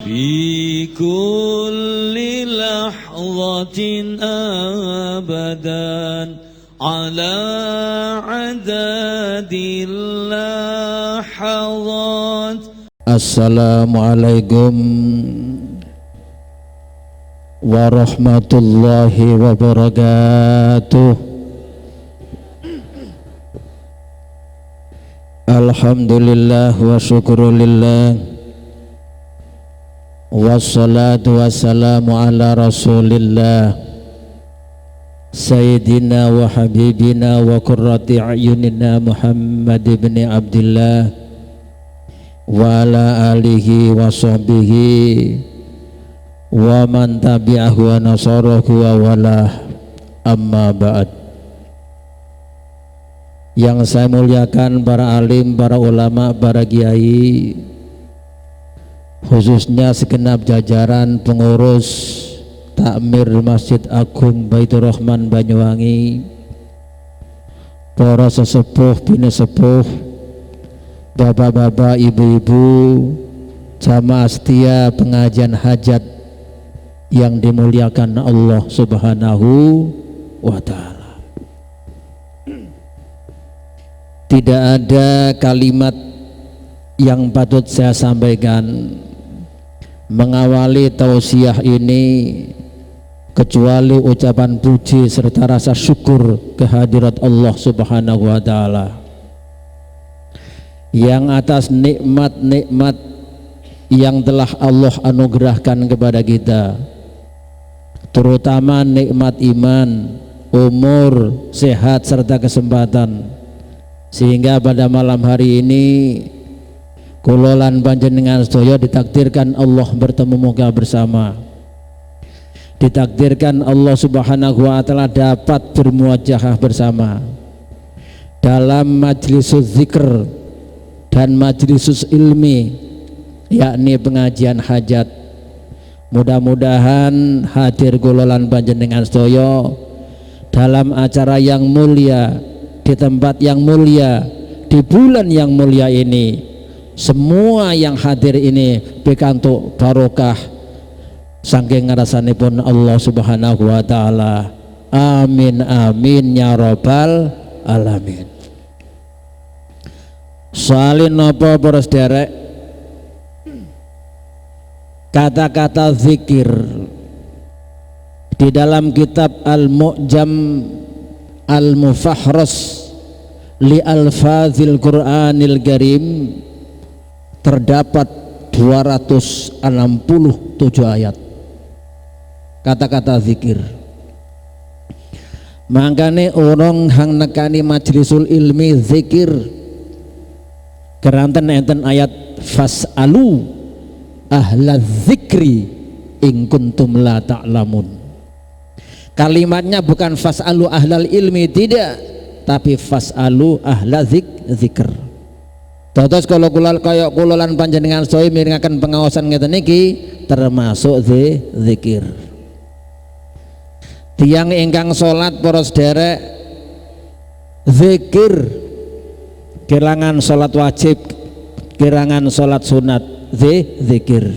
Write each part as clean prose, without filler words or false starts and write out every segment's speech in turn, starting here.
في كل لحظة أبدا على عدد اللحظات. Assalamualaikum warahmatullahi wabarakatuh. Alhamdulillah wa syukurulillah, wassalatu wassalamu ala rasulillah sayyidina wa habibina wa qurrati a'yunina Muhammad ibn Abdillah wa ala alihi wa sahbihi wa man tabi'ahu wa nasarahu wa walah, amma ba'd. Yang saya muliakan para alim, para ulama, para kiai, khususnya segenap jajaran pengurus takmir Masjid Agung Baitur Rahman Banyuwangi, para sesepuh bini sepuh, bapak-bapak, ibu-ibu, jamaah setia pengajian hajat yang dimuliakan Allah Subhanahu wa Ta'ala. Tidak ada kalimat yang patut saya sampaikan mengawali tausiah ini kecuali ucapan puji serta rasa syukur kehadirat Allah Subhanahu wa Ta'ala yang atas nikmat-nikmat yang telah Allah anugerahkan kepada kita, terutama nikmat iman, umur, sehat serta kesempatan, sehingga pada malam hari ini kulolan panjenengan sedaya ditakdirkan Allah bertemu muka bersama, ditakdirkan Allah Subhanahu wa Ta'ala dapat bermuajahah bersama dalam majlisus zikr dan majlisus ilmi, yakni pengajian hajat. Mudah-mudahan hadir kulolan panjenengan sedaya dalam acara yang mulia, di tempat yang mulia, di bulan yang mulia ini, semua yang hadir ini pikantuk barokah saking ngarasanipun Allah Subhanahu wa Ta'ala. Amin amin ya rabbal alamin. Salin napa para sederek, kata-kata zikir di dalam kitab Al-Mu'jam Al-Mufahras li alfazil Qur'anil Karim terdapat 267 ayat kata-kata zikir. Makanya orang hang nekani majlisul ilmi zikir keranten enten ayat fas'alu ahla zikri in kuntum la ta'lamun. Kalimatnya bukan fas'alu ahlal ilmi, tidak, tapi fas'alu ahla zikr. Terus kalau kayak kulolan panjenengan sedaya mirengaken pengawasan ngeten niki termasuk zikir. Tiang ingkang salat para sederek zikir, kirangan salat wajib, kirangan salat sunat, zikir.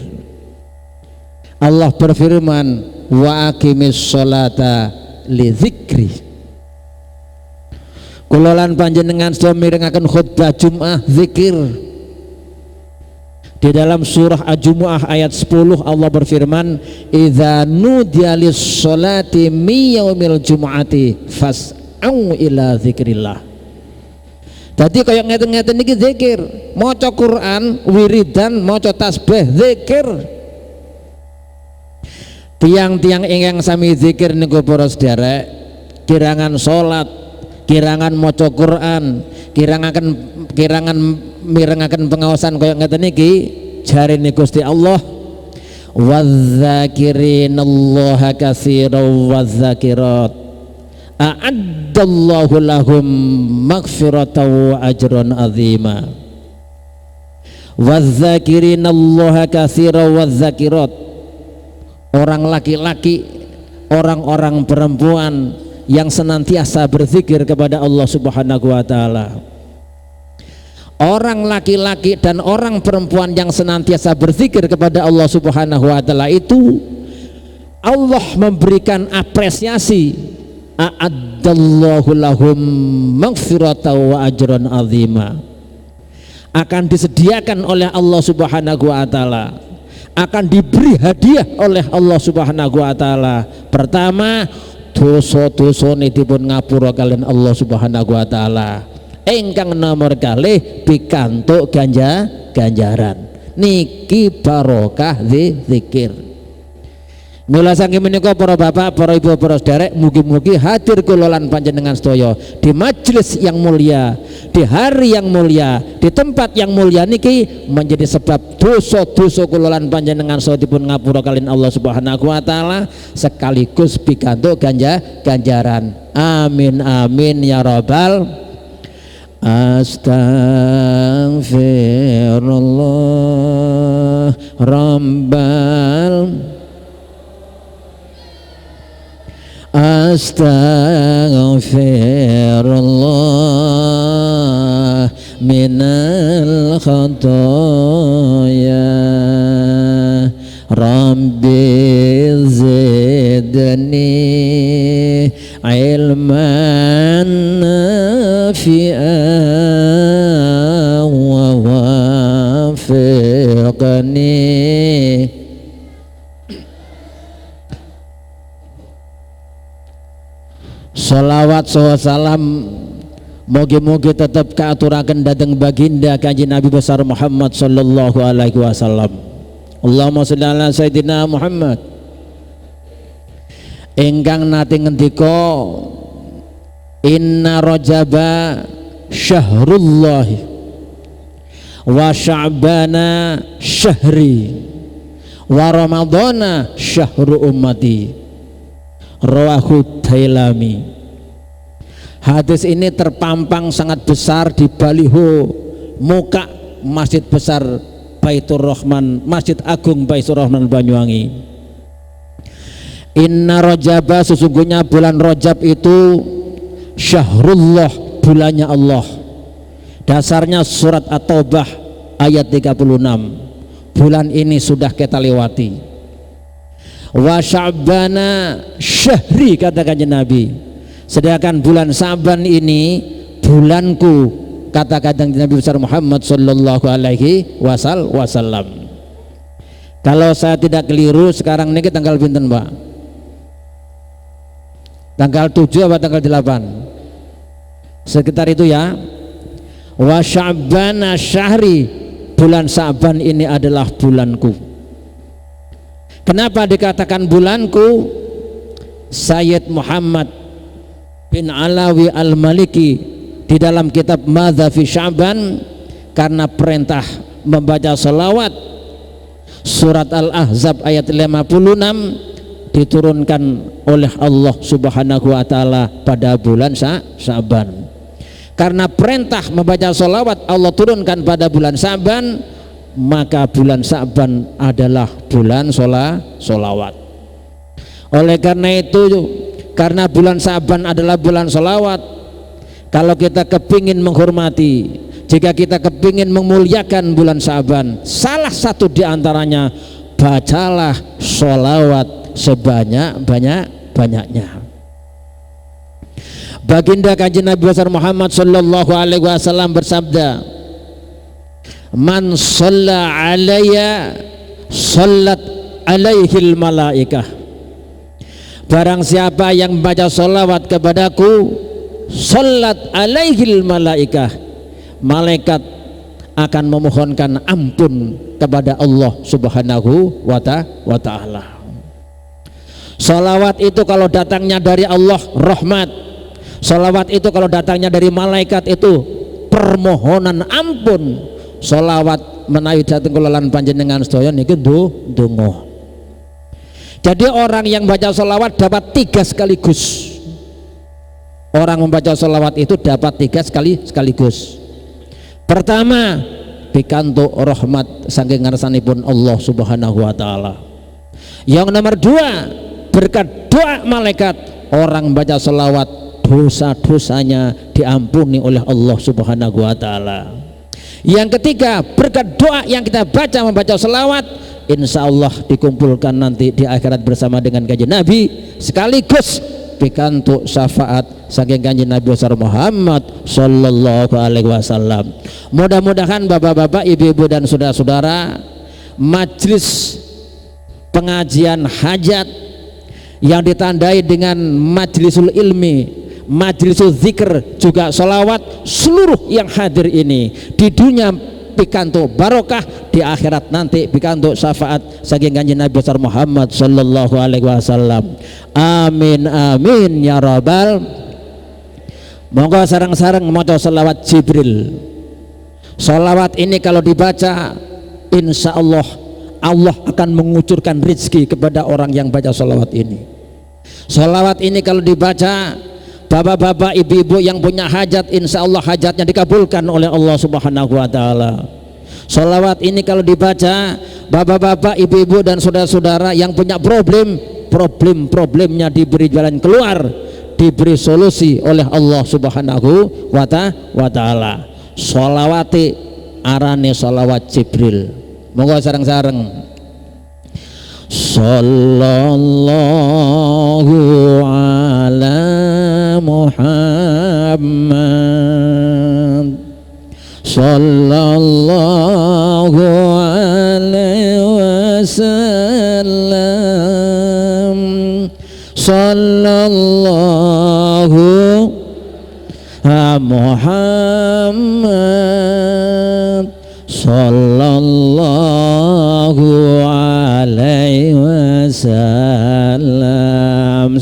Allah berfirman wa aqimis sholata li dzikri. Kulolan panjenengan sedaya mirengaken khutbah Jumat zikir. Di dalam surah Al-Jumu'ah ayat 10 Allah berfirman idza nudiya lis sholati mi yaumil jumu'ati fas'au ila dzikrillah. Jadi kayak ngeten-ngeten niki zikir, maca Quran, wiridan, maca tasbih, zikir. Tiang-tiang ingkang sami zikir niku para sederek, kirangan salat, kirangan maca Quran, kirangan mirengaken pengawasan kaya ngeten niki jarine Gusti Allah wadzakirinallaha katsiran wadzakirat a'addallahu lahum maghfiratan wa ajran azima. Wadzakirinallaha katsiran wadzakirat, orang laki-laki, orang-orang perempuan yang senantiasa berzikir kepada Allah Subhanahu wa Ta'ala. orang laki-laki dan orang perempuan yang senantiasa berzikir kepada Allah Subhanahu wa taala itu Allah memberikan apresiasi, a'addallahu lahum maghfiratan wa ajran azima. Akan disediakan oleh Allah Subhanahu wa taala, akan diberi hadiah oleh Allah Subhanahu wa taala. Pertama, dosa-dosane dipun ngapura kalian Allah Subhanahu wa taala. Ingkang nomor kalih pikantuk ganjaran. Niki barokah zikir. Mula saking menika para bapak, para ibu, para sederek, mugi-mugi hadir kula lan panjenengan sedaya di majelis yang mulia, di hari yang mulia, di tempat yang mulia niki menjadi sebab dosa-dosa kula lan panjenengan sedaya dipun ngapura kalian Allah Subhanahu wa taala sekaligus pikantuk ganjaran. Amin amin ya rabbal. Astaghfirullah rabbal Astaghfirullah minal khataya Rabbi zidni ilman nafi'an wa wafiqni. Salawat salam mugi-mugi tetap kaaturaken dhateng baginda Kanjeng Nabi besar Muhammad sallallahu alaihi wasallam. Allahumma sholli ala sayyidina Muhammad. Ingkang nate ngendika inna rajaba syahrullah wa sya'bana syahri wa ramadhana syahru ummati. Rawahu Dailami. Hadis ini terpampang sangat besar di baliho muka Masjid Besar Baitur Rahman, Masjid Agung Baitur Rahman Banyuwangi. Inna Rajaba, sesungguhnya bulan Rajab itu syahrullah, bulannya Allah. Dasarnya surat At-Taubah ayat 36. Bulan ini sudah kita lewati. Wa sya'bana syahri, kata Kanjeng Nabi. Sedangkan bulan Sa'ban ini bulanku, kata Kanjeng Nabi besar Muhammad sallallahu alaihi wasallam. Kalau saya tidak keliru sekarang ini tanggal pinten, Pak? Tanggal 7 atau tanggal 8? Sekitar itu ya. Wa sya'bana syahri, bulan Sa'ban ini adalah bulanku. Kenapa dikatakan bulanku? Sayyid Muhammad bin Alawi Al-Maliki di dalam kitab Madza fi Sya'ban, karena perintah membaca salawat surat Al-Ahzab ayat 56 diturunkan oleh Allah Subhanahu wa taala pada bulan Sya'ban. Karena perintah membaca salawat Allah turunkan pada bulan Sya'ban, maka bulan Sya'ban adalah bulan salawat. Oleh karena itu, karena bulan Sya'ban adalah bulan salawat, kalau kita kepingin menghormati, jika kita kepingin memuliakan bulan Sya'ban, salah satu diantaranya bacalah salawat sebanyak-banyaknya. Baginda Kanjeng Nabi besar Muhammad sallallahu alaihi wasallam bersabda, man shalla alayya shallat alaihil malaikah. Barang siapa yang membaca salawat kepadaku, shallat alaihil malaikah, malaikat akan memohonkan ampun kepada Allah Subhanahu wa ta'ala. Salawat itu kalau datangnya dari Allah rahmat, salawat itu kalau datangnya dari malaikat itu permohonan ampun. Salawat menawi dhateng kula lan panjenengan sedaya niki ndonga. Jadi orang yang baca salawat dapat 3 sekaligus. Orang membaca salawat itu dapat 3 sekaligus. Pertama, pikantuk rahmat saking ngarsanipun Allah Subhanahu wa taala. Yang nomor 2, berkat doa malaikat, orang membaca salawat dosa-dosanya diampuni oleh Allah Subhanahu wa taala. Yang ketiga, berkat doa yang kita baca membaca selawat, insya Allah dikumpulkan nanti di akhirat bersama dengan kanjeng Nabi, sekaligus pikantuk syafaat saking kanjeng Nabi besar Muhammad sallallahu alaihi wasallam. Mudah-mudahan bapak-bapak, ibu-ibu dan saudara-saudara, majlis pengajian hajat yang ditandai dengan majlisul ilmi, majlisul zikr, juga sholawat, seluruh yang hadir ini di dunia pikantuk barokah, di akhirat nanti pikantuk syafaat saking kanjeng Nabi besar Muhammad sallallahu alaihi wasallam. Amin amin ya rabbal. Monggo sareng-sareng maca sholawat Jibril. Sholawat ini kalau dibaca, insya Allah Allah akan mengucurkan rezeki kepada orang yang baca sholawat ini. Sholawat ini kalau dibaca, bapak-bapak, ibu-ibu yang punya hajat, insya Allah hajatnya dikabulkan oleh Allah Subhanahu wa ta'ala. Sholawat ini kalau dibaca, bapak-bapak, ibu-ibu dan saudara-saudara yang punya problemnya diberi jalan keluar, diberi solusi oleh Allah Subhanahu wa ta'ala. Sholawati arane sholawat Jibril. Monggo sareng-sareng. Sallallahu ala Muhammad, sallallahu alaihi wasallam, sallallahu Muhammad, sallallahu alaihi wasallam.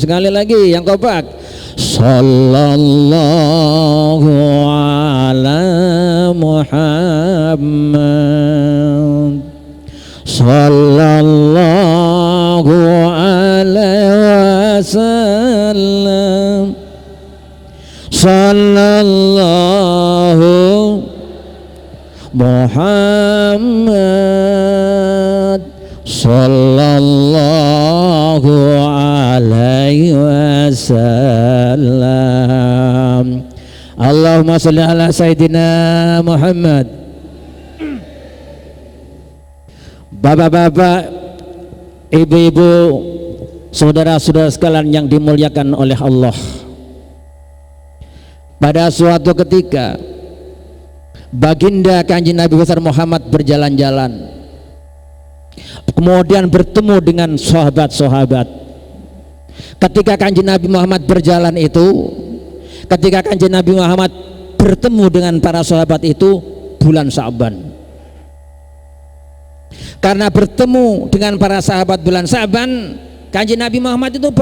Sekali lagi yang kompak. Sallallahu ala Muhammad, sallallahu alaihi wasallam, sallallahu Muhammad, sallallahu alaihi wasallam. Allahumma sholli ala Sayyidina Muhammad. Bapak-bapak, ibu-ibu, saudara-saudara sekalian yang dimuliakan oleh Allah, pada suatu ketika baginda kanjeng Nabi besar Muhammad berjalan-jalan, kemudian bertemu dengan sahabat-sahabat. Ketika kanjeng Nabi Muhammad berjalan itu, ketika kanjeng Nabi Muhammad bertemu dengan para sahabat itu bulan Sa'ban. Karena bertemu dengan para sahabat bulan Sa'ban, kanjeng Nabi Muhammad itu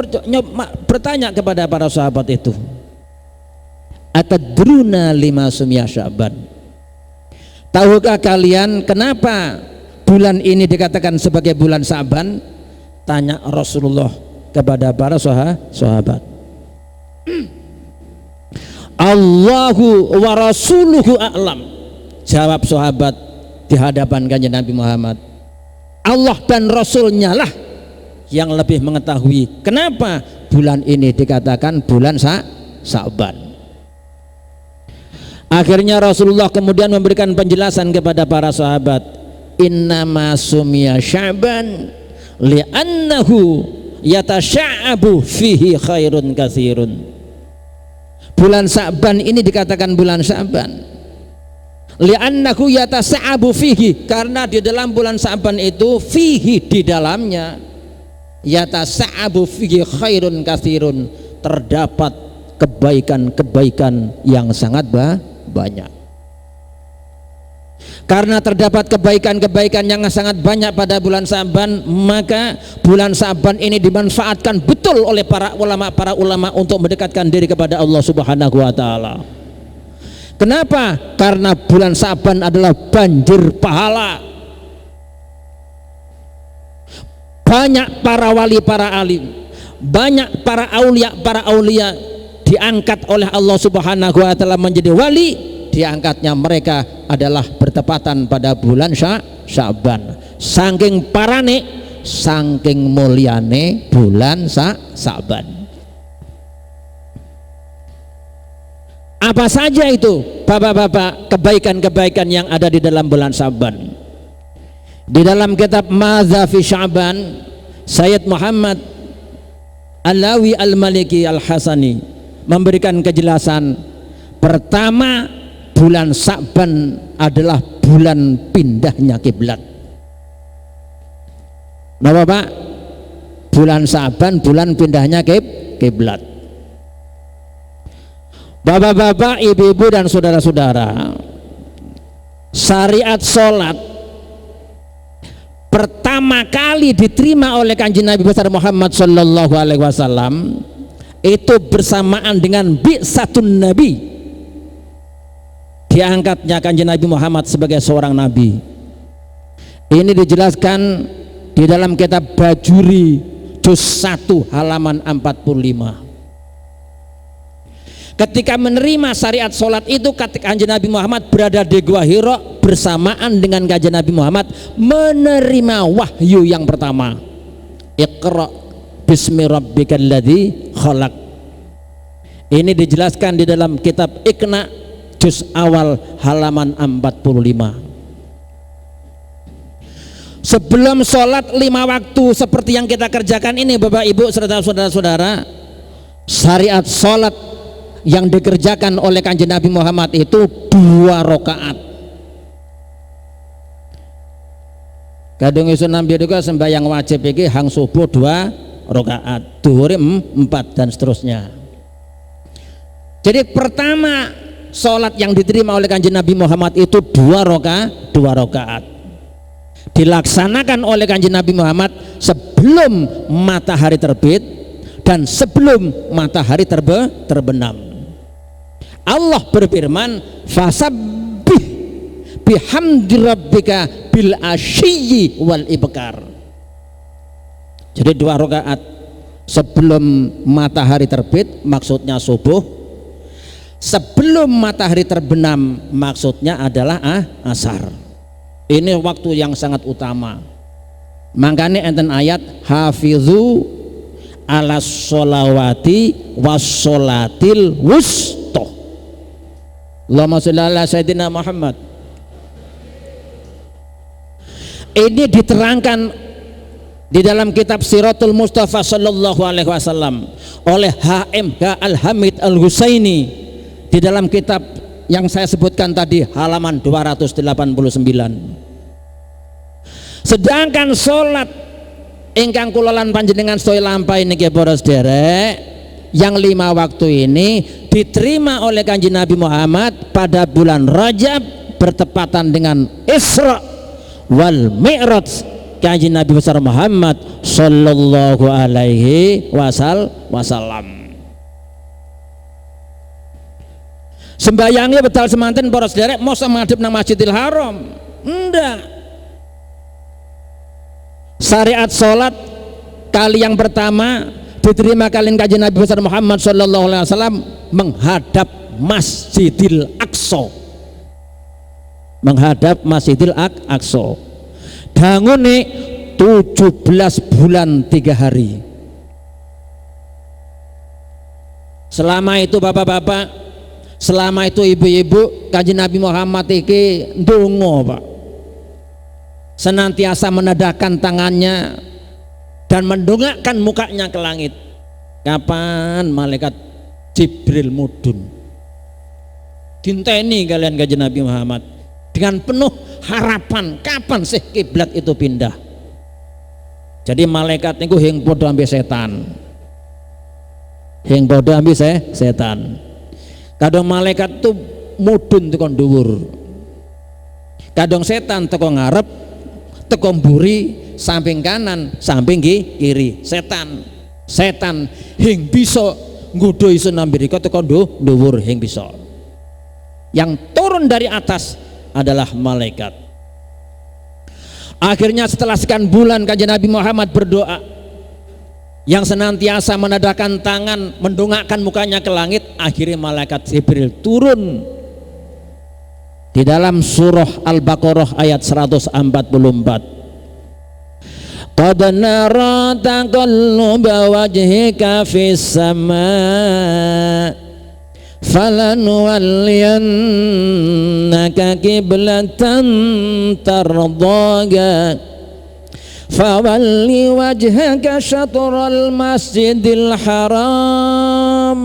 bertanya kepada para sahabat itu, atadruna lima sumya Sya'ban, tahukah kalian kenapa bulan ini dikatakan sebagai bulan Sa'ban? Tanya Rasulullah kepada para sahabat. Allahu wa rasuluhu a'lam, jawab sahabat di hadapan kanjeng Nabi Muhammad, Allah dan Rasulnya lah yang lebih mengetahui kenapa bulan ini dikatakan bulan Sa'ban. Akhirnya Rasulullah kemudian memberikan penjelasan kepada para sahabat, innama sumya Sya'ban li'annahu yatasya'abu fihi khairun katsirun. Bulan Sa'ban ini dikatakan bulan Sa'ban li'annahu yatasa'abu fihi, karena di dalam bulan Sa'ban itu fihi, di dalamnya, yatasa'abu fihi khairun katsirun, terdapat kebaikan-kebaikan yang sangat banyak. Karena terdapat kebaikan-kebaikan yang sangat banyak pada bulan Sa'ban, maka bulan Sa'ban ini dimanfaatkan betul oleh para ulama untuk mendekatkan diri kepada Allah Subhanahu wa ta'ala. Kenapa? Karena bulan Sa'ban adalah banjir pahala. Banyak para wali, para alim, banyak para aulia diangkat oleh Allah Subhanahu wa ta'ala menjadi wali. Diangkatnya mereka adalah bertepatan pada bulan Sya'ban. Saking parane, saking mulyane bulan Sya'ban. Apa saja itu bapak-bapak kebaikan-kebaikan yang ada di dalam bulan Sya'ban? Di dalam kitab Madza fi Sya'ban, Sayyid Muhammad Alawi Al-Maliki Al-Hasani memberikan kejelasan. Pertama, bulan Sya'ban adalah bulan pindahnya kiblat. Napa Pak? Bulan Sya'ban bulan pindahnya kiblat. Bapak-bapak, ibu-ibu dan saudara-saudara, syariat sholat pertama kali diterima oleh Kanjeng Nabi besar Muhammad sallallahu alaihi wasallam itu bersamaan dengan bi'satun Nabi, diangkatnya Kanjeng Nabi Muhammad sebagai seorang nabi. Ini dijelaskan di dalam kitab Bajuri juz 1 halaman 45. Ketika menerima syariat sholat itu, ketika Kanjeng Nabi Muhammad berada di Gua Hira bersamaan dengan Kanjeng Nabi Muhammad menerima wahyu yang pertama, Iqra bismi rabbikal ladzi khalaq. Ini dijelaskan di dalam kitab Iqna juz awal halaman 45. Sebelum sholat 5 waktu seperti yang kita kerjakan ini Bapak Ibu serta saudara-saudara, syariat sholat yang dikerjakan oleh Kanjeng Nabi Muhammad itu 2 rakaat. Kadung isun nampi juga sembahyang wajib iki hang subuh 2 rakaat, dhuwure 4 dan seterusnya. Jadi pertama sholat yang diterima oleh Kanjeng Nabi Muhammad itu 2 rakaat. Dilaksanakan oleh Kanjeng Nabi Muhammad sebelum matahari terbit dan sebelum matahari terbenam. Allah berfirman, fasabbih bihamdi rabbika bil asyiyyi wal ibkar. Jadi 2 rakaat sebelum matahari terbit maksudnya subuh, sebelum matahari terbenam maksudnya adalah asar. Ini waktu yang sangat utama. Makanya enten ayat hafizu ala sholawati was sholatil wusta. Allahumma sholli ala sayyidina Muhammad. Ini diterangkan di dalam kitab Siratul Mustafa sallallahu alaihi wasallam oleh HMH Al-Hamid Al-Husaini di dalam kitab yang saya sebutkan tadi halaman 289. Sedangkan sholat ingkang kula lan panjenengan sedaya lampahi niki para sederek yang 5 waktu ini diterima oleh Kanjeng Nabi Muhammad pada bulan Rajab bertepatan dengan Isra wal Mi'raj Kanjeng Nabi besar Muhammad sallallahu alaihi wasallam. Sembayangnya betal semanten para sederek mosok madhep nang Masjidil Haram. Enggak. Syariat sholat kali yang pertama diterima kalian Kanjeng Nabi besar Muhammad sallallahu alaihi wasallam menghadap Masjidil Aqsa. Menghadap Masjidil Aqsa. Dangune 17 bulan 3 hari. Selama itu bapak-bapak, selama itu ibu-ibu, Kanjeng Nabi Muhammad iki ndonga, Pak. Senantiasa menadahkan tangannya dan mendongakkan mukanya ke langit. Kapan malaikat Jibril mudun? Dinteni kalian Kanjeng Nabi Muhammad dengan penuh harapan kapan sih kiblat itu pindah. Jadi malaikat niku hing padha ambe setan. Hing padha ambe setan. Kadang malaikat tuh mudun teko dhuwur. Kadang setan teko ngarep, teko mburi, samping kanan, samping kiri. Setan hing bisa nggodho isun ambirika teko dhuwur hing bisa. Yang turun dari atas adalah malaikat. Akhirnya setelah sekian bulan Kanjeng Nabi Muhammad berdoa yang senantiasa menadahkan tangan, mendongakkan mukanya ke langit, akhirnya malaikat Jibril turun. Di dalam surah Al-Baqarah ayat 144. Qad nara taqalluba wajhika fis sama falanuwalliyannaka qiblatan tardhaha fawalli wajhaka syatral masjidil haram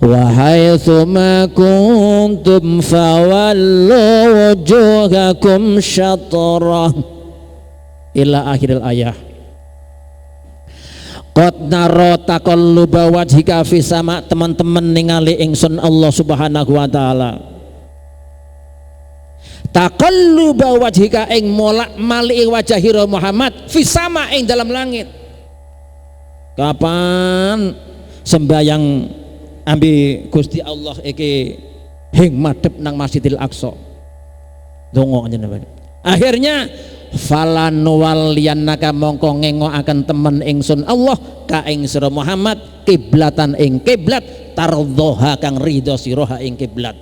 wa haitsu ma kuntum fawallu wujuhakum syatrah ila akhiril ayah. Qad naro taqalluba wajhika fi sama, teman-teman ningali ingsun Allah Subhanahu wa taala. Taqalluba wajhika ing molak-maliki wajahira Muhammad fi sama ing dalam langit. Kapan sembayang ambi Gusti Allah iki hing madhep nang Masjidil Aqsa. Donga njenengan. Akhirnya falanuwalliyannaka mongko ngengokaken temen ingsun Allah ka ing sira Muhammad kiblatan ing kiblat tardhaha kang ridho sira ing kiblat.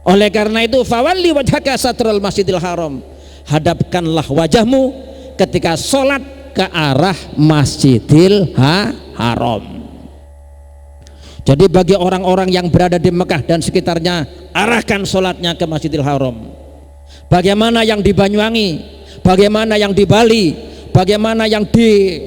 Oleh karena itu fawalli wajhaka satral masjidil haram, hadapkanlah wajahmu ketika sholat ke arah Masjidil Haram. Jadi bagi orang-orang yang berada di Mekah dan sekitarnya, arahkan sholatnya ke Masjidil Haram. Bagaimana yang di Banyuwangi, bagaimana yang di Bali, bagaimana yang di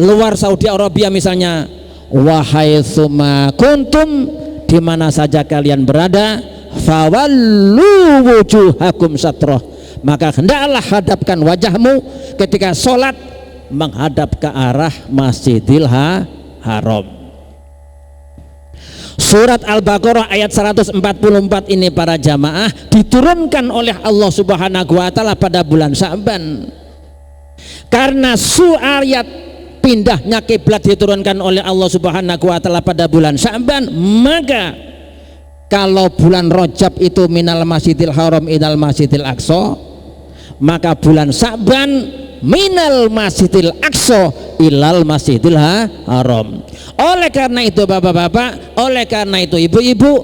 luar Saudi Arabia misalnya, wahai summa kuntum, di mana saja kalian berada, fawallu wujuhakum satroh, maka hendaklah hadapkan wajahmu ketika sholat menghadap ke arah Masjidil Haram. Surat Al-Baqarah ayat 144 ini para jamaah diturunkan oleh Allah Subhanahu wa taala pada bulan Sya'ban. Karena ayat pindahnya kiblat diturunkan oleh Allah Subhanahu wa taala pada bulan Sya'ban, maka kalau bulan Rajab itu minal Masjidil Haram ilal Masjidil Aqsa, maka bulan Sya'ban minal Masjidil Aqsa ilal Masjidil Haram. Oleh karena itu bapak-bapak, oleh karena itu ibu-ibu,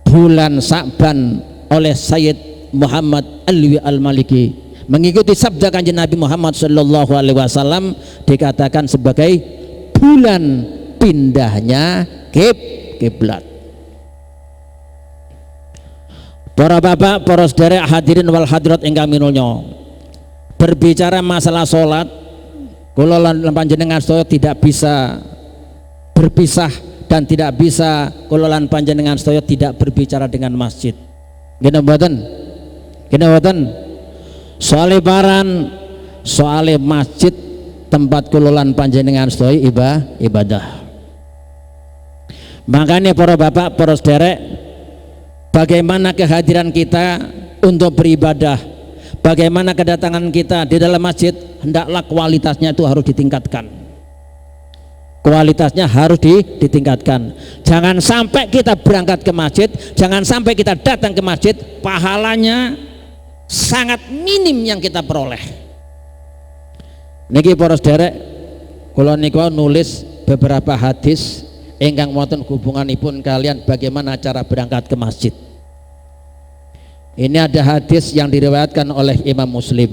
bulan Sya'ban oleh Sayyid Muhammad Alwi Al-Maliki mengikuti sabda kanjeng Nabi Muhammad sallallahu alaihi wasallam dikatakan sebagai bulan pindahnya kiblat. Para bapak, para sedherek hadirin wal hadirat ingkang minulya, berbicara masalah sholat, kula lan panjenengan sedaya tidak bisa berpisah dan tidak bisa kula lan panjenengan sedaya tidak berbicara dengan masjid. Ngene mboten? Ngene mboten? Soale baran, soale masjid tempat kula lan panjenengan sedaya ibadah. Makanya para bapak, para sederek, bagaimana kehadiran kita untuk beribadah, bagaimana kedatangan kita di dalam masjid, hendaklah kualitasnya itu harus ditingkatkan. Kualitasnya harus ditingkatkan. Jangan sampai kita berangkat ke masjid, jangan sampai kita datang ke masjid, pahalanya sangat minim yang kita peroleh. Niki para sederek, kula niku nulis beberapa hadis ingkang wonten hubunganipun kalian bagaimana cara berangkat ke masjid. Ini ada hadis yang diriwayatkan oleh Imam Muslim.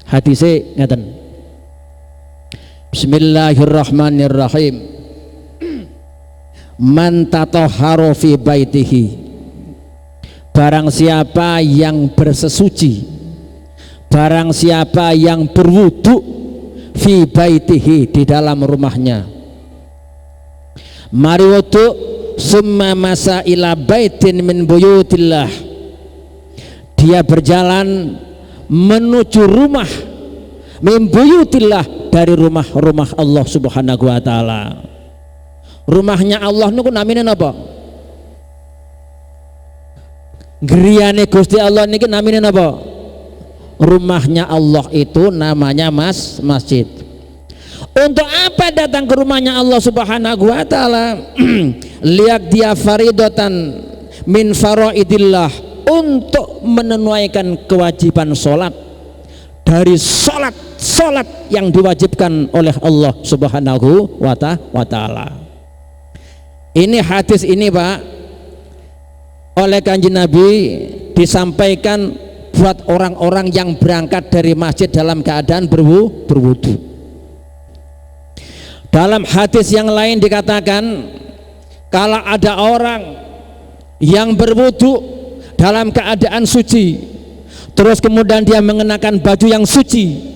Hadisnya ngeten. Bismillahirrahmanirrahim. Man tatahharu fi baitihi, barang siapa yang bersesuci, barang siapa yang berwudu fi baitihi, di dalam rumahnya, mari wudu summa masa ila baitin min buyutillah, dia berjalan menuju rumah min buyutillah, dari rumah-rumah Allah Subhanahu wa taala. Rumahnya Allah niku namine napa? Griyane Gusti Allah niki namine napa? Rumahnya Allah itu namanya masjid. Untuk apa datang ke rumahnya Allah Subhanahu wa taala? Lihat dia faridatan min faraidillah, untuk menunaikan kewajiban sholat dari sholat yang diwajibkan oleh Allah Subhanahu wa ta'ala. Ini hadis ini Pak, oleh kanjeng Nabi disampaikan buat orang-orang yang berangkat dari masjid dalam keadaan berwudu. Dalam hadis yang lain dikatakan, kalau ada orang yang berwudu dalam keadaan suci, terus kemudian dia mengenakan baju yang suci,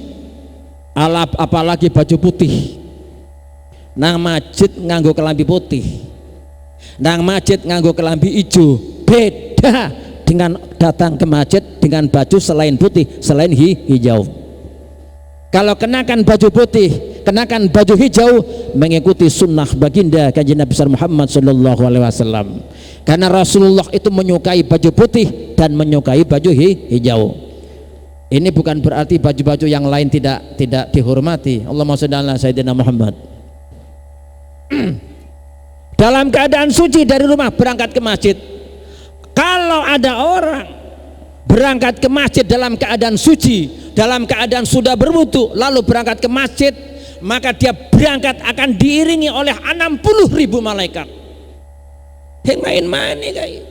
apalagi baju putih, nang masjid nganggo kelambi putih, nang masjid nganggo kelambi hijau, beda dengan datang ke masjid dengan baju selain putih, selain hijau. Kalau kenakan baju putih, kenakan baju hijau, mengikuti sunnah baginda kanjeng Nabi Muhammad sallallahu alaihi wasallam. Karena Rasulullah itu menyukai baju putih dan menyukai baju hijau. Ini bukan berarti baju-baju yang lain tidak dihormati. Allahumma shalli ala sayyidina Muhammad. Dalam keadaan suci dari rumah berangkat ke masjid. Kalau ada orang berangkat ke masjid dalam keadaan suci, dalam keadaan sudah berwudu, lalu berangkat ke masjid, maka dia berangkat akan diiringi oleh 60.000 malaikat. Yang main-main nih guys.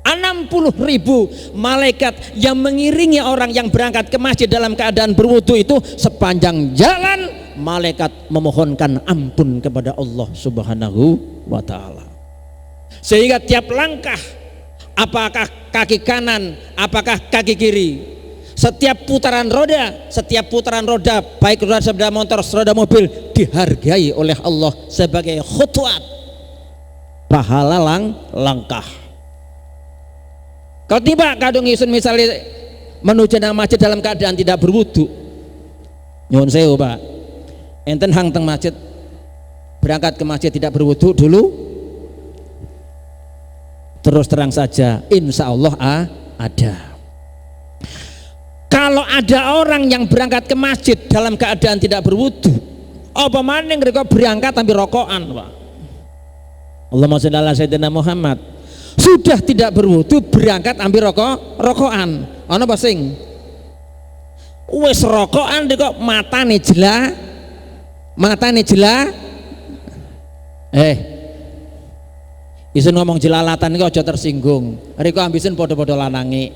60.000 malaikat yang mengiringi orang yang berangkat ke masjid dalam keadaan berwudu itu, sepanjang jalan malaikat memohonkan ampun kepada Allah Subhanahu wa ta'ala. Sehingga tiap langkah, apakah kaki kanan, apakah kaki kiri, setiap putaran roda baik roda sepeda motor, roda mobil, dihargai oleh Allah sebagai khutwat, pahala langkah. Kalau tiba kadung isun misalnya menuju nang masjid dalam keadaan tidak berwudu, nyuwun sewu Pak, enten hang teng masjid, berangkat ke masjid tidak berwudu dulu, terus terang saja insya Allah ada. Kalau ada orang yang berangkat ke masjid dalam keadaan tidak berwudu, apa maning mereka berangkat ambil rokokan Pak. Allahumma shalli ala sayyidina Muhammad. Sudah tidak berwudu berangkat ambil rokokan. Ana apa sing wis rokokan kok matane jela. Isun ngomong jelalatan iki aja tersinggung. Riko ambisin padha-padha lanange.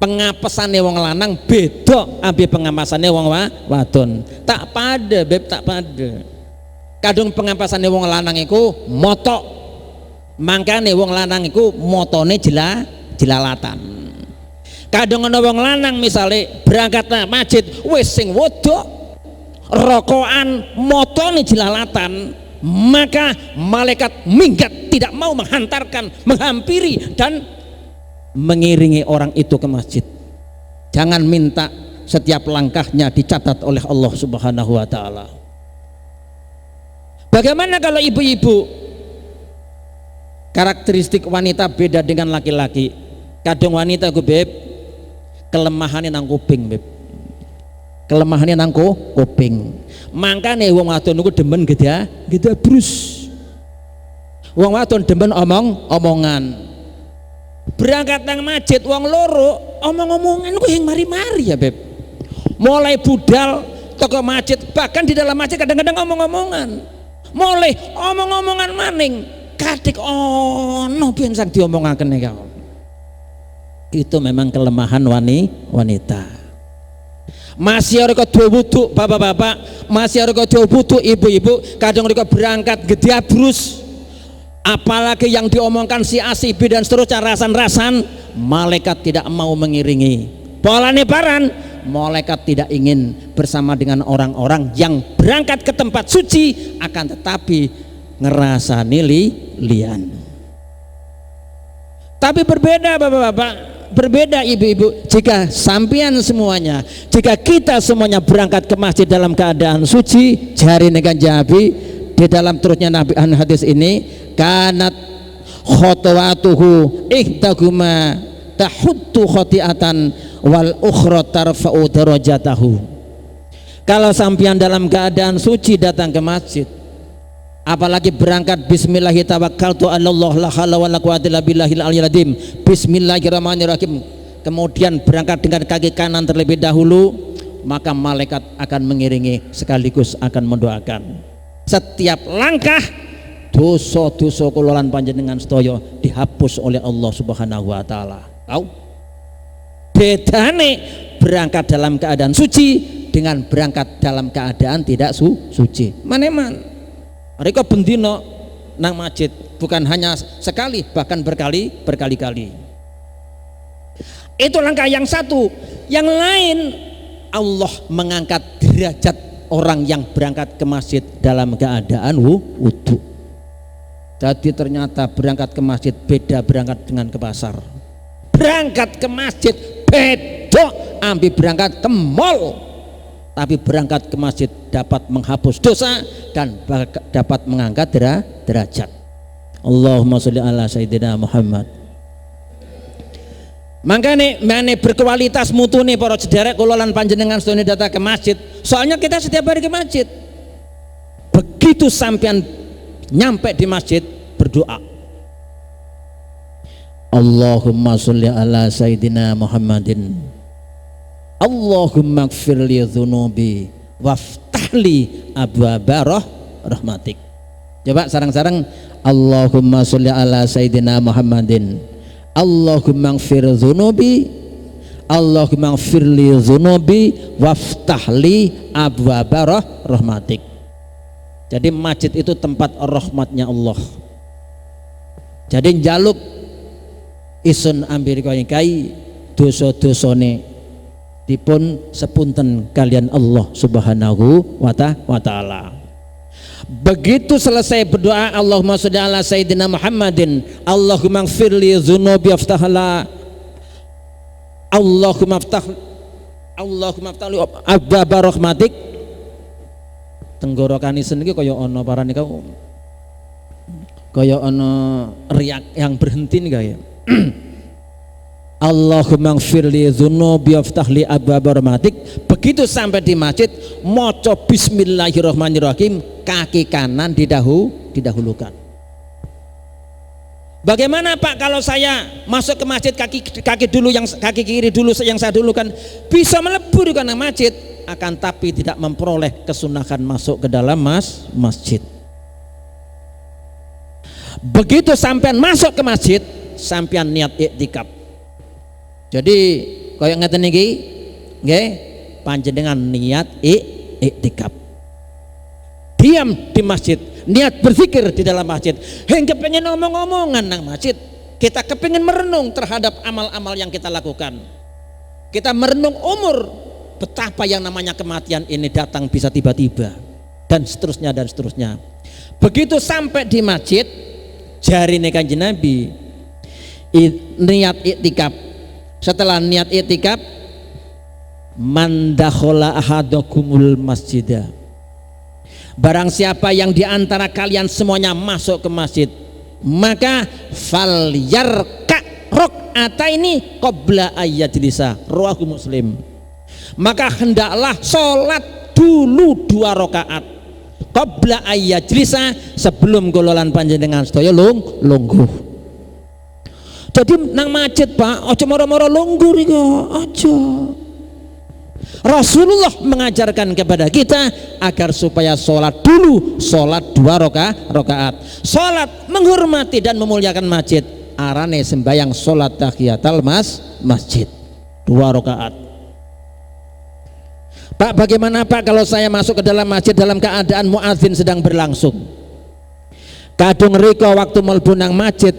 Pengapesane wong lanang beda ambe pengapesane wong wadon. Tak pada beb, tak pada. Kadung pengapesane wong lanang iku motok. Mangkane wong lanang iku motone jelalatan. Kadung ana wong lanang misale berangkat nang masjid wis sing wedok rokokan motone jelalatan, maka malaikat minggat tidak mau menghampiri dan mengiringi orang itu ke masjid. Jangan minta setiap langkahnya dicatat oleh Allah Subhanahu wa ta'ala. Bagaimana kalau ibu-ibu? Karakteristik wanita beda dengan laki-laki. Kadang wanita ku beb kelemahannya nang kuping beb. Kelemahannya nang kuping. Mangkane wong wadon niku demen gede brus. Wong wadon demen omongan. Berangkat nang masjid wong loro omong-omongan ku yang mari-mari ya beb. Mulai budal toko masjid, bahkan di dalam masjid kadang-kadang omong-omongan. Mulai omong-omongan maning. Kadek ono pinsang diomongaken niku. Itu memang kelemahan wanita. Masih ora kok wudu bapak-bapak, masih ora kok wudu ibu-ibu, kadang mereka berangkat gede abrus. Apalagi yang diomongkan si A, si B dan seterusnya rasan-rasan, malaikat tidak mau mengiringi. Polane paran, malaikat tidak ingin bersama dengan orang-orang yang berangkat ke tempat suci akan tetapi ngerasani lian. Tapi berbeda bapak-bapak, berbeda ibu-ibu. Jika sampian semuanya, jika kita semuanya berangkat ke masjid dalam keadaan suci, jari negan jabi di dalam turutnya Nabi hadis ini, kanat khotwatuhu ihdaguma tahuttu khotiatan wal ukhra tarfa'u darajatahu. Kalau sampian dalam keadaan suci datang ke masjid, apalagi berangkat bismillahi tawakkaltu 'alallah la haula wala quwwata illa billahil aliyyil azim, bismillahirrahmanirrahim, kemudian berangkat dengan kaki kanan terlebih dahulu, maka malaikat akan mengiringi sekaligus akan mendoakan. Setiap langkah dosa-dosa kula lan panjenengan sedaya dihapus oleh Allah Subhanahu wa taala. Tahu? Bedane berangkat dalam keadaan suci dengan berangkat dalam keadaan tidak suci. Maneman riko bendino nang masjid, bukan hanya sekali, bahkan berkali-kali. Itu langkah yang satu. Yang lain, Allah mengangkat derajat orang yang berangkat ke masjid dalam keadaan wudu. Jadi ternyata berangkat ke masjid beda berangkat dengan ke pasar. Berangkat ke masjid beda ambil berangkat ke mall. Tapi berangkat ke masjid dapat menghapus dosa dan dapat mengangkat derajat. Allahumma sholli ala sayyidina Muhammad. Makanya mana berkualitas mutu nih para sederek kula lan panjenengan sedaya datang ke masjid. Soalnya kita setiap hari ke masjid. Begitu sampean nyampe di masjid berdoa. Allahumma sholli ala sayyidina Muhammadin. Allahumma gfirli dzunubi waftahli abwaba rahmatik. Coba sarang-sarang Allahumma sholli ala sayyidina Muhammadin. Allahumma gfir dzunubi, Allahumma gfirli dzunubi waftahli abwaba rahmatik. Jadi masjid itu tempat rahmatnya Allah. Jadi njaluk isun ambir kai dosa-dosane dipun sepunten kalian Allah Subhanahu wa ta'ala. Begitu selesai berdoa Allahumma sholli ala sayyidina Muhammadin, Allahumma gfirli dzunubi waftahla, Allahumma ftahli abwaba rahmatik. Tenggorokan isen iki kaya ana parane kaya ana riak yang berhenti nih kaya. Allahumma gfirli dzunubi waftahli abwaba rahmatik. Begitu sampai di masjid maca bismillahirrahmanirrahim, kaki kanan didahulukan. Bagaimana Pak kalau saya masuk ke masjid kaki kiri dulu yang saya dulukan? Bisa melebur di kanan masjid, akan tapi tidak memperoleh kesunahan masuk ke dalam masjid. Begitu sampean masuk ke masjid, sampean niat iktikaf. Jadi kaya ngeten niki nggih, panjenengan niat iktikaf. Diam di masjid, niat berzikir di dalam masjid. Hingga pengen ngomong-ngomongan nang masjid. Kita kepingin merenung terhadap amal-amal yang kita lakukan. Kita merenung umur, betapa yang namanya kematian ini datang bisa tiba-tiba, dan seterusnya dan seterusnya. Begitu sampai di masjid, jarine Kanjeng Nabi niat iktikaf. Setelah niat iktikaf, man dakhala ahadakumul masjidah, barang siapa yang diantara kalian semuanya masuk ke masjid, maka fal yarka rakaataini qabla ayyajlisa, rawahu Muslim. Maka hendaklah sholat dulu 2 rakaat qabla ayyajlisa, sebelum gololan panjenengan sedaya lungguh. Jadi nang masjid Pak, aja moro-moro lungguh iki, aja. Rasulullah mengajarkan kepada kita agar supaya sholat dulu, sholat 2 rakaat. Sholat menghormati dan memuliakan masjid, arane sembayang sholat tahiyatul masjid 2 rakaat. Pak, bagaimana Pak kalau saya masuk ke dalam masjid dalam keadaan muadzin sedang berlangsung? Kadung riko waktu mlebu nang masjid,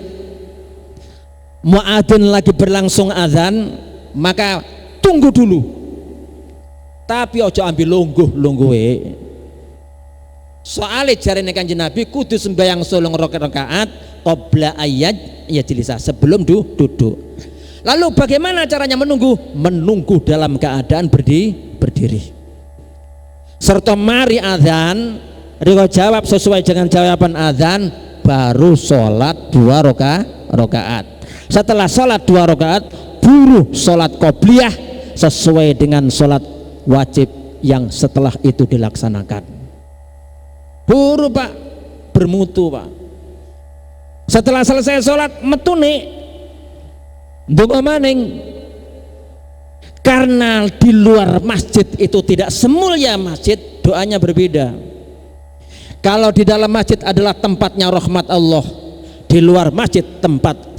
muadzin lagi berlangsung azan, maka tunggu dulu. Tapi ojo ambil lungguh-lungguhe. Soale jarene Kanjeng Nabi kudu sembahyang 3 rakaat qabla ayyajlisa, sebelum duduk. Lalu bagaimana caranya menunggu? Menunggu dalam keadaan berdiri. Serta mari azan, riko jawab sesuai dengan jawaban azan, baru sholat 2 rakaat. Setelah sholat 2 rakaat, buru sholat qobliyah sesuai dengan sholat wajib yang setelah itu dilaksanakan. Buru Pak, bermutu Pak. Setelah selesai sholat metune ndonga maning. Karena di luar masjid itu tidak semulia masjid, doanya berbeda. Kalau di dalam masjid adalah tempatnya rahmat Allah, di luar masjid tempat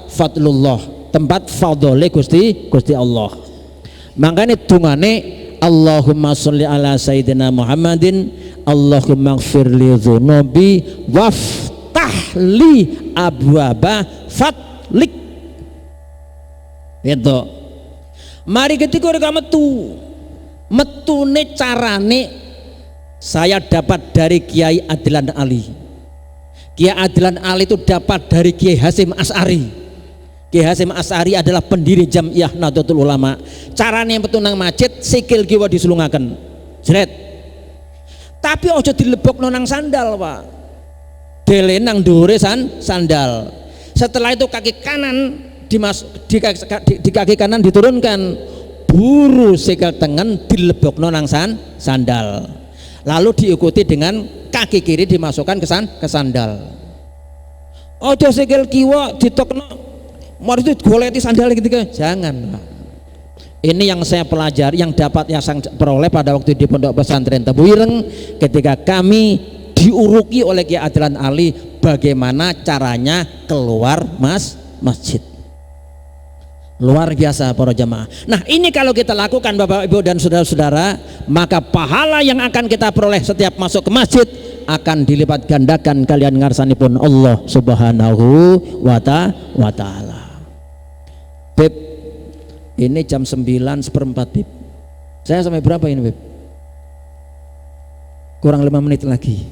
fadlullah, tempat fadlole Gusti Allah. Makanya dungane Allahumma sholli ala sayyidina Muhammadin Allahumma ighfir li dzunubi waftah li abwaba fadlik. Itu. Mari ketika mereka metune carane saya dapat dari Kiai Adlan Ali. Kiai Adlan Ali itu dapat dari Kiai Hasyim Asy'ari. Kiai Hasyim Asy'ari adalah pendiri Jam'iyah Nahdlatul Ulama. Carane metu nang masjid sikil kiwa disulungaken. Jret. Tapi ojo dilebokno nang sandal, Pak. Dele nang dhuwure sandal. Setelah itu kaki kanan di kaki kanan diturunkan, buru sikil tengen dilebokno nang sandal. Lalu diikuti dengan kaki kiri dimasukkan ke sandal. Ojo sikil kiwa ditokno, mari itu goleti sandal gitu, jangan, Pak. Ini yang saya pelajari, yang dapat yang saya peroleh pada waktu di Pondok Pesantren Tebu Ireng ketika kami diuruki oleh Kiai Adlan Ali bagaimana caranya keluar masjid. Luar biasa para jamaah. Nah, ini kalau kita lakukan Bapak Ibu dan saudara-saudara, maka pahala yang akan kita peroleh setiap masuk ke masjid akan dilipat gandakan kalian ngarsanipun Allah Subhanahu wa ta'ala. Beb, ini jam 9:04, Beb. Saya sampai berapa ini, Beb? Kurang 5 menit lagi.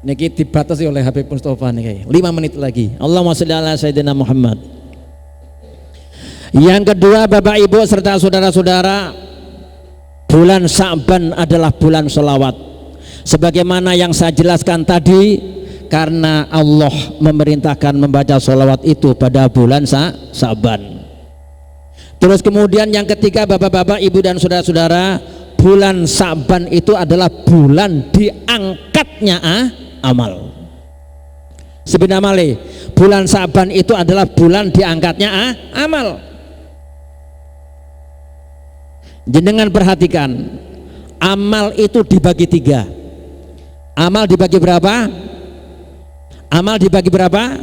Niki dibatasi oleh Habib Mustafa nih, 5 menit lagi. Allahumma sholli ala sayyidina Muhammad. Yang kedua Bapak Ibu serta saudara-saudara, bulan Sya'ban adalah bulan sholawat. Sebagaimana yang saya jelaskan tadi, karena Allah memerintahkan membaca sholawat itu pada bulan Sya'ban. Terus kemudian yang ketiga Bapak-bapak, Ibu dan saudara-saudara, bulan Sya'ban itu adalah bulan diangkatnya amal. Sebenarnya bulan Sya'ban itu adalah bulan diangkatnya amal. Jenengan perhatikan, amal itu dibagi 3. Amal dibagi berapa? Amal dibagi berapa?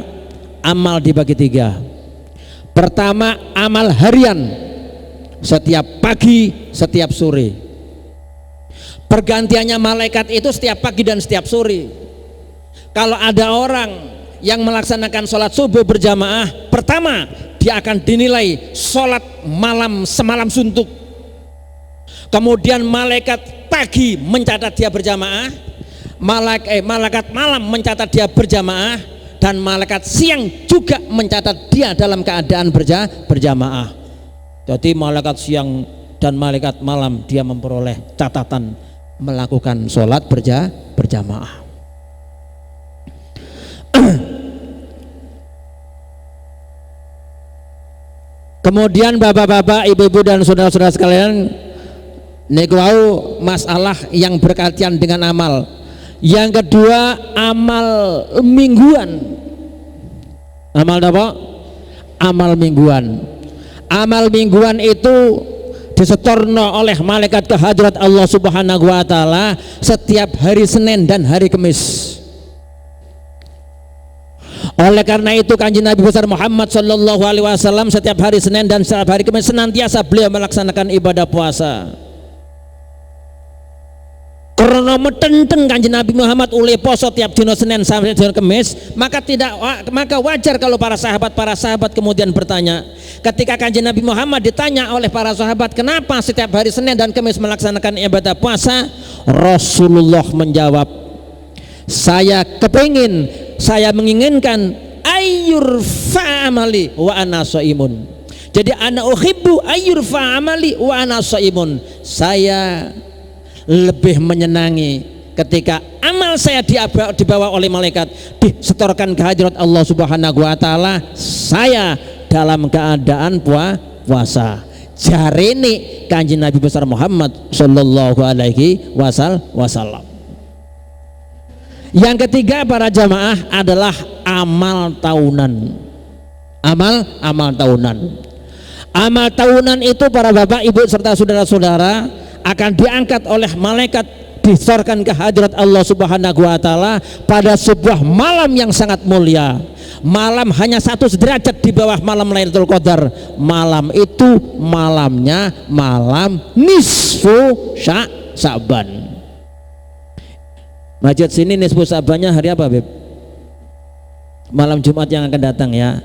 Amal dibagi 3. Pertama, amal harian, setiap pagi, setiap sore. Pergantiannya malaikat itu setiap pagi dan setiap sore. Kalau ada orang yang melaksanakan sholat subuh berjamaah, pertama dia akan dinilai sholat malam semalam suntuk. Kemudian malaikat pagi mencatat dia berjamaah, malaikat malam mencatat dia berjamaah, dan malaikat siang juga mencatat dia dalam keadaan berjamaah. Jadi malaikat siang dan malaikat malam dia memperoleh catatan melakukan sholat berjamaah. Kemudian bapak-bapak, ibu-ibu dan saudara-saudara sekalian, niku masalah yang berkaitan dengan amal. Yang kedua, amal mingguan. Amal apa? Amal mingguan. Amal mingguan itu disetorno oleh malaikat ke hadrat Allah Subhanahu wa ta'ala setiap hari Senin dan hari Kamis. Oleh karena itu Kanjeng Nabi besar Muhammad sallallahu alaihi wasallam setiap hari Senin dan setiap hari Kamis senantiasa beliau melaksanakan ibadah puasa. Karena metenten Kanjeng Nabi Muhammad oleh poso tiap dino Senin sampai dino Kamis, maka wajar kalau para sahabat kemudian bertanya. Ketika Kanjeng Nabi Muhammad ditanya oleh para sahabat, kenapa setiap hari Senin dan Kamis melaksanakan ibadah puasa, Rasulullah menjawab, saya menginginkan ayyurfa amali wa ana shaimun. Jadi ana uhibbu ayyurfa amali wa ana shaimun. Saya lebih menyenangi ketika amal saya dibawa oleh malaikat disetorkan ke hadirat Allah Subhanahu wa ta'ala, saya dalam keadaan puasa. Jarene Kanjeng Nabi besar Muhammad sallallahu alaihi wasallam. Yang ketiga para jamaah adalah amal tahunan. Amal tahunan. Amal tahunan itu para bapak, ibu serta saudara-saudara akan diangkat oleh malaikat disetorkan ke hadirat Allah Subhanahu wa ta'ala pada sebuah malam yang sangat mulia. malam hanya 1 derajat di bawah malam Lailatul Qadar. Malam itu malamnya malam nisfu Sya'ban. Masjid sini nisfu Sya'bannya hari apa, Beb? Malam Jumat yang akan datang ya.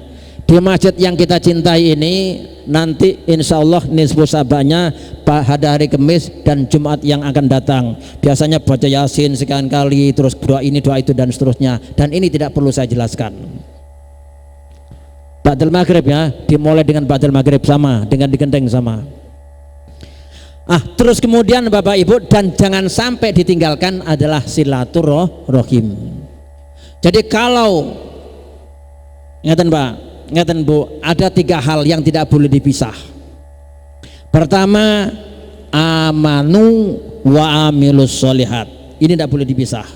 Di masjid yang kita cintai ini nanti insya Allah nisfu Sya'bannya pada hari Kamis dan Jumat yang akan datang. Biasanya baca Yasin sekian kali, terus doa ini doa itu dan seterusnya. Dan ini tidak perlu saya jelaskan. Ba'dal Maghrib ya, dimulai dengan Ba'dal Maghrib sama, dengan digenteng sama. Terus kemudian Bapak Ibu, dan jangan sampai ditinggalkan adalah silaturahim. Jadi kalau ngeten Pak, ngeten Bu, ada 3 hal yang tidak boleh dipisah. Pertama, amanu wa amilus sholihat. Ini tidak boleh dipisah.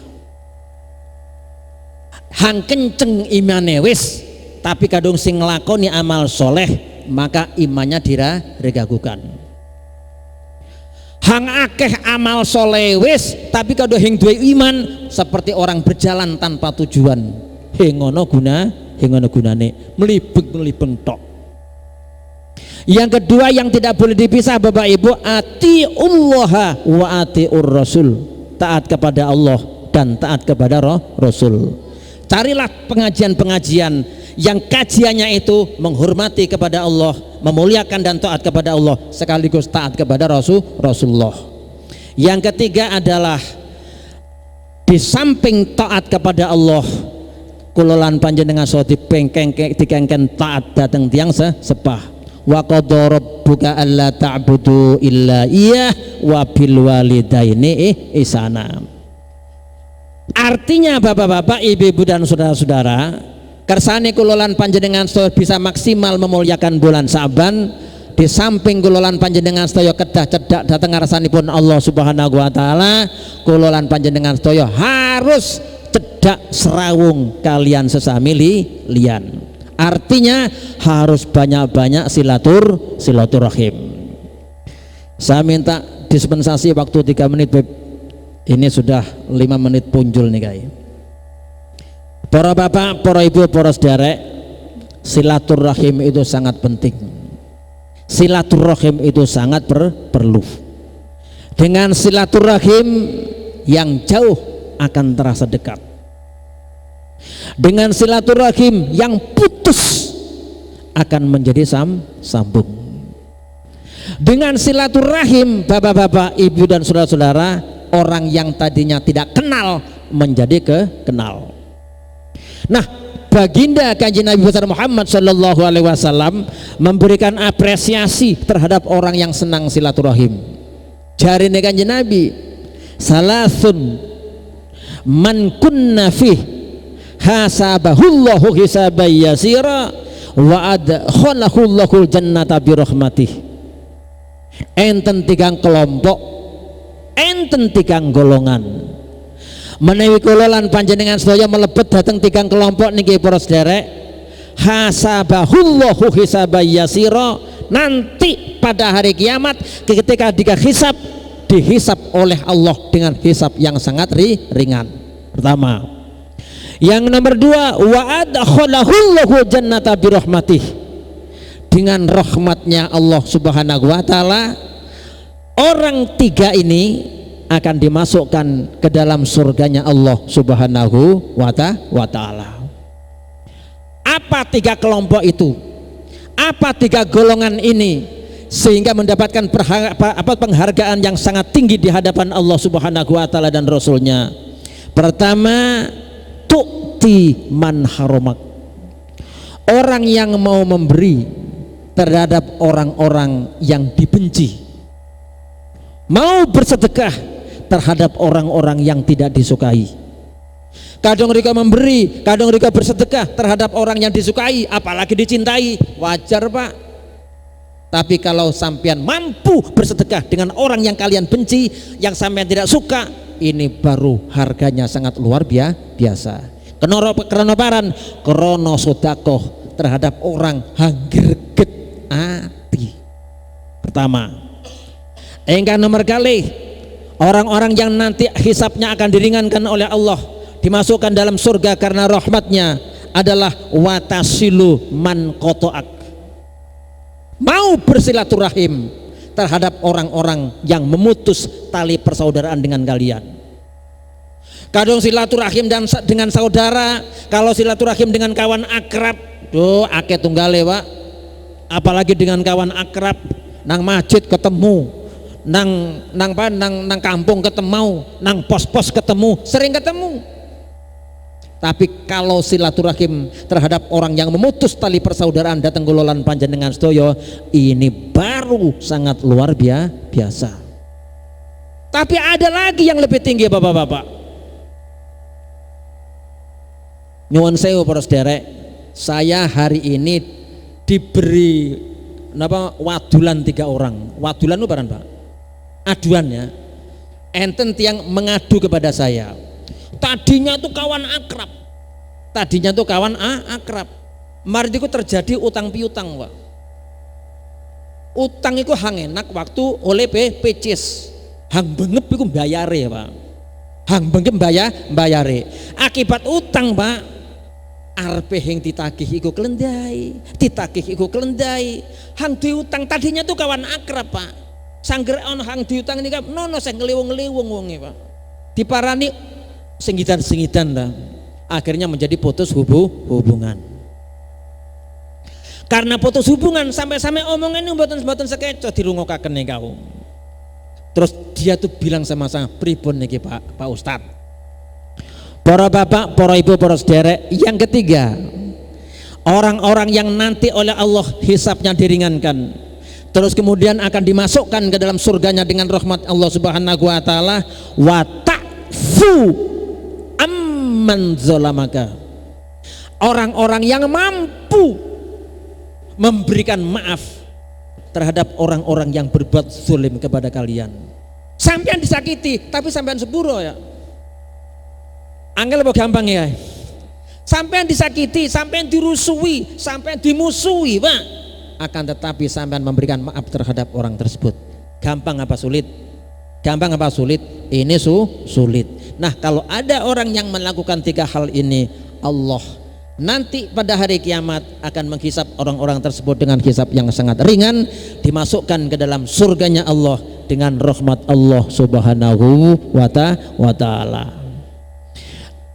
Hang kenceng imane wis, tapi kadung sing nglakoni amal soleh, maka imannya diregagukan. Hang akeh amal soleh wis, tapi kadung hing duwe iman seperti orang berjalan tanpa tujuan. Hengono gunane melibeng tok. Yang kedua yang tidak boleh dipisah Bapak Ibu, atiullaha wa atiur rasul, taat kepada Allah dan taat kepada Rasul. Carilah pengajian-pengajian yang kajiannya itu menghormati kepada Allah, memuliakan dan taat kepada Allah, sekaligus taat kepada Rasulullah. Yang ketiga adalah di samping taat kepada Allah, kulolan panjenengan so dikengken taat datang tiang sepah. Wa qadha rabbuka alla ta'budu illa iyyah wa bil walidaini ihsana. Artinya Bapak-bapak, Ibu-ibu dan saudara-saudara, kersane kulolan panjenengan so bisa maksimal memuliakan bulan Sa'ban, di samping kulolan panjenengan sedaya kedah cedak dateng ngarsanipun Allah Subhanahu wa taala, kulolan panjenengan sedaya harus cedak serawung kalian sesami liyan. Artinya harus banyak-banyak silaturahim. Saya minta dispensasi waktu 3 menit Beb. Ini sudah 5 menit punjul nih guys. Para bapak, para ibu, para saudara, silaturahim itu sangat penting. Silaturahim itu sangat perlu. Dengan silaturahim yang jauh akan terasa dekat. Dengan silaturahim yang putus akan menjadi sambung. Dengan silaturahim bapak-bapak, ibu dan saudara-saudara, orang yang tadinya tidak kenal menjadi kenal. Nah, baginda Kanjeng Nabi besar Muhammad sallallahu alaihi wasallam memberikan apresiasi terhadap orang yang senang silaturahim. Jarine Kanjeng Nabi, salasun man kunna fih hasabahullahu hisaban yasira wa adkhalahullahu jannata birahmatih. Enten 3 kelompok, enten 3 golongan. Menawi kula lan panjenengan sedaya melebet dhateng 3 kelompok niki para sederek, hasabahullahu hisaban yasira, nanti pada hari kiamat ketika dihisab, dihisab oleh Allah dengan hisab yang sangat ringan. Pertama. Yang nomor 2, wa adkhalahullahu jannata birahmatih, dengan rahmatnya Allah Subhanahu wa taala orang 3 ini akan dimasukkan ke dalam surganya Allah Subhanahu wa taala. Apa 3 kelompok itu? Apa 3 golongan ini sehingga mendapatkan penghargaan yang sangat tinggi di hadapan Allah Subhanahu wa taala dan Rasulnya? Pertama, tu'ti man haramak, orang yang mau memberi terhadap orang-orang yang dibenci, mau bersedekah terhadap orang-orang yang tidak disukai. Kadang mereka memberi, kadang mereka bersedekah terhadap orang yang disukai, apalagi dicintai, wajar Pak. Tapi kalau sampean mampu bersedekah dengan orang yang kalian benci, yang sampean tidak suka, ini baru harganya sangat luar biasa. Krono paran, krono sodakoh terhadap orang hanggerget ati. Pertama. Engkang nomor kali, orang-orang yang nanti hisabnya akan diringankan oleh Allah, dimasukkan dalam surga karena rahmatnya, adalah watasilu man qata'ak, mau bersilaturahim terhadap orang-orang yang memutus tali persaudaraan dengan kalian. Kadang silaturahim dengan saudara, kalau silaturahim dengan kawan akrab, akeh tunggale Pak. Apalagi dengan kawan akrab, nang masjid ketemu, nang kampung ketemu, nang pos-pos ketemu, sering ketemu. Tapi kalau silaturahim terhadap orang yang memutus tali persaudaraan datang kulolan panjenengan sedaya, ini baru sangat luar biasa. Tapi ada lagi yang lebih tinggi Bapak-bapak. Nyuwun sewu para sederek, saya hari ini diberi wadulan 3 orang. Wadulan itu barang Pak, aduan ya. Enten tiang mengadu kepada saya. Tadinya tuh kawan akrab. Mari itu terjadi utang piutang Pak. Utang itu hang enak waktu oleh pecis. Hang bengep itu bayare Pak. Hang bengep bayare. Akibat utang Pak, arpe yang ditagih iku kelendai, hang diutang tadinya tuh kawan akrab Pak. Sangger on hang diutang ini kan nono saya ngeliwung wonge Pak. Diparani sengidan lah. Akhirnya menjadi putus hubungan. Karena putus hubungan sampai omongan ini mboten sekeco dirungokaken nih kau. Terus dia tuh bilang sama saya, pripun niki Pak Ustadz. Para bapak, para ibu, para sederek, yang ketiga, orang-orang yang nanti oleh Allah hisabnya diringankan, terus kemudian akan dimasukkan ke dalam surganya dengan rahmat Allah Subhanahu wa taala, wa ta'fu amman zalamaka. Orang-orang yang mampu memberikan maaf terhadap orang-orang yang berbuat zalim kepada kalian. Sampean disakiti, tapi sampean sepuro ya. Angel apa gampang ya? Sampean disakiti, sampean dirusui, sampean dimusuhi, Pak. Akan tetapi sampean memberikan maaf terhadap orang tersebut. Gampang apa sulit? Gampang apa sulit? Ini sulit. Nah, kalau ada orang yang melakukan 3 hal ini, Allah nanti pada hari kiamat akan menghisap orang-orang tersebut dengan hisap yang sangat ringan, dimasukkan ke dalam surganya Allah dengan rahmat Allah Subhanahu wa ta'ala.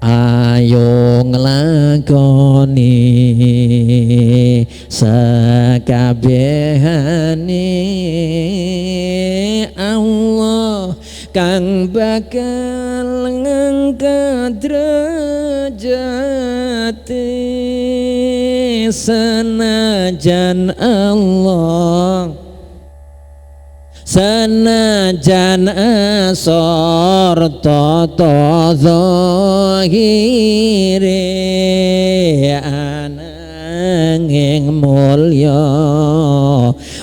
Ayo nglakoni sakabehane Allah kang bakal ngangkat derajate senajan asor toto zahire ananging mulya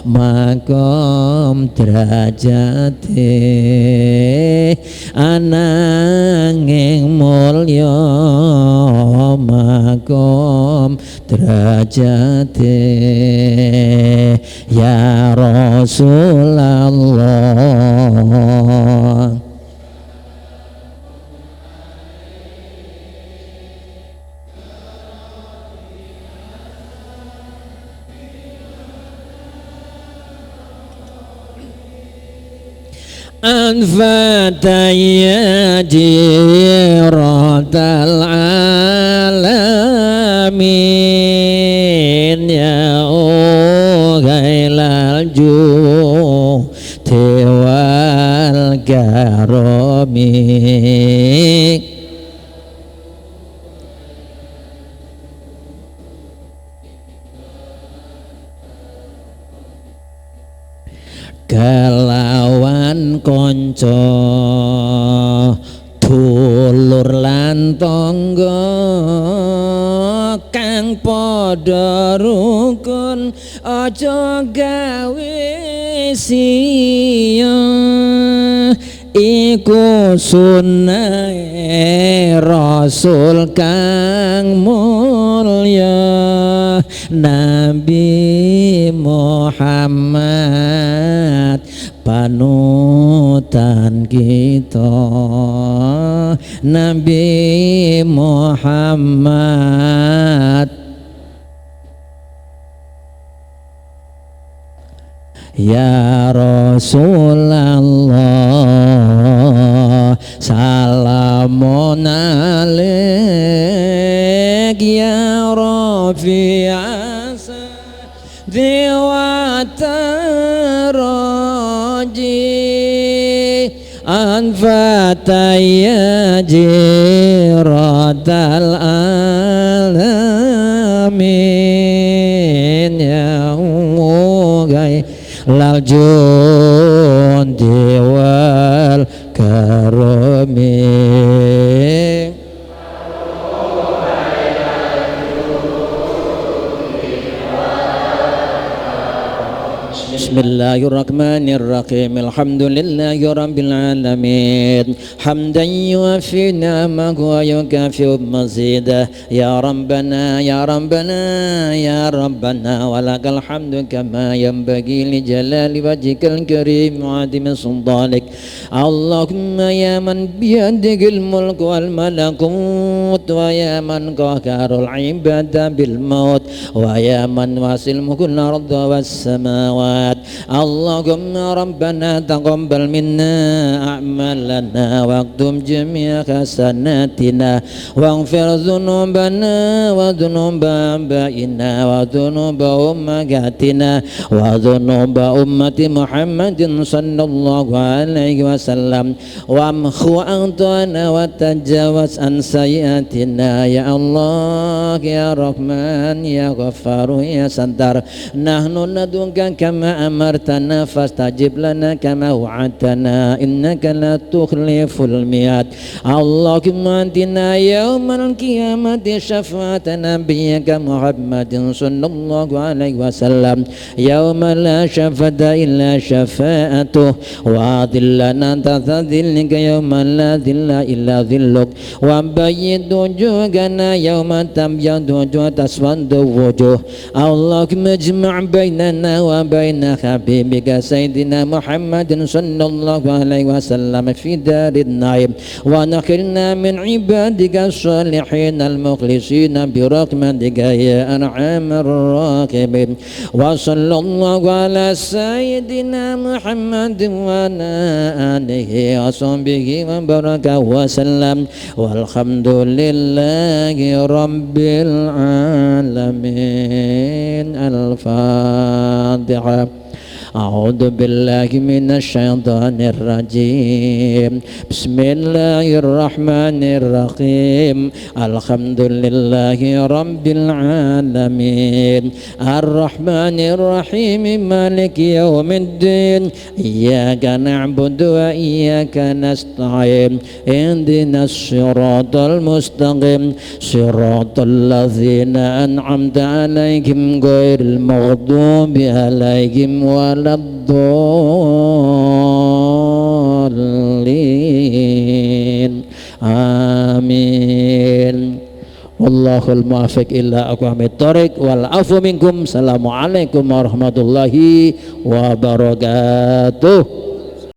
makom derajate ananging mulya makom derajate ya Rasulullah. Anfataya jiratal alamin ya ghailal tewal garomik kalawan konco dulur lan tangga kang padha rukun aja gawe sia iku sunnahe Rasul kang mulya Nabi Muhammad Muhammad panutan kita, Nabi Muhammad. Ya Rasulullah salamun alaik ya Rafi'as Dewataraji Anfataya jiratal alamin ya mugai laljun diwal karami. Bismillahirrahmanirrahim. Alhamdulillahi rabbil alamin. Hamdan yuafi ni'amahu wa yukafi mazidah. Ya Rabbana ya Rabbana ya Rabbana walakal hamdu kama yanbaghi li jalali wajhikal karim wa 'azimi sultanik. Allahumma ya man biyadikal mulk wal malakut wa ya man qaharul ibada bil maut wa ya man wasil mulkul ardi was samawat. Allahumma rabbana taqabbal minna a'malana waqtum jami'a hasanatina waghfir dhunubana wa dhunuba abaina wa dhunuba ummahatina wa dhunuba ummati Muhammadin sallallahu alaihi wasallam wa amhu antana wa tajawaz an sayyiatina ya Allah ya Rahman ya Ghaffar ya Sattar. Nahnu nad'uka kama amartana fastajib lana kama wa'adtana innaka la tukhliful mi'ad. Allahumma atina yawmal qiyamati syafa'atan nabiyyika Muhammadin sallallahu alaihi wasallam yawma la syafa'ata illa syafa'atuh wa adillana tahta dhillika yawma la dhilla illa dhilluk wa bayyid wujuhana yawma tabyaddu wujuh taswaddu wujuh. Allahumma ijma' bainana wa baina habibika sayyidina Muhammadin sallallahu alaihi wasallam fi darin naim wa nakhirna min ibadika salihin al-mukhlisin bi rahmatika ya arhamar rahimin. Wa sallallahu ala sayyidina Muhammadin wa ala alihi wa sahbihi wa baraka wa sallam walhamdulillahi rabbil alamin. Al-Fatihah. A'udzu billahi minasy syaithanir rajim. Bismillahirrahmanirrahim. Alhamdulillahi rabbil alamin. Arrahmanir rahim. Maliki yaumiddin. Iyyaka na'budu wa iyyaka nasta'in. Ihdinas siratal mustaqim. Siratal ladzina an'amta 'alaihim ghairil maghdubi 'alaihim waladdallin. Amin. Wallahul muwaffiq ila aqwamit thoriq wal afu minkum. Assalamualaikum warahmatullahi wabarakatuh.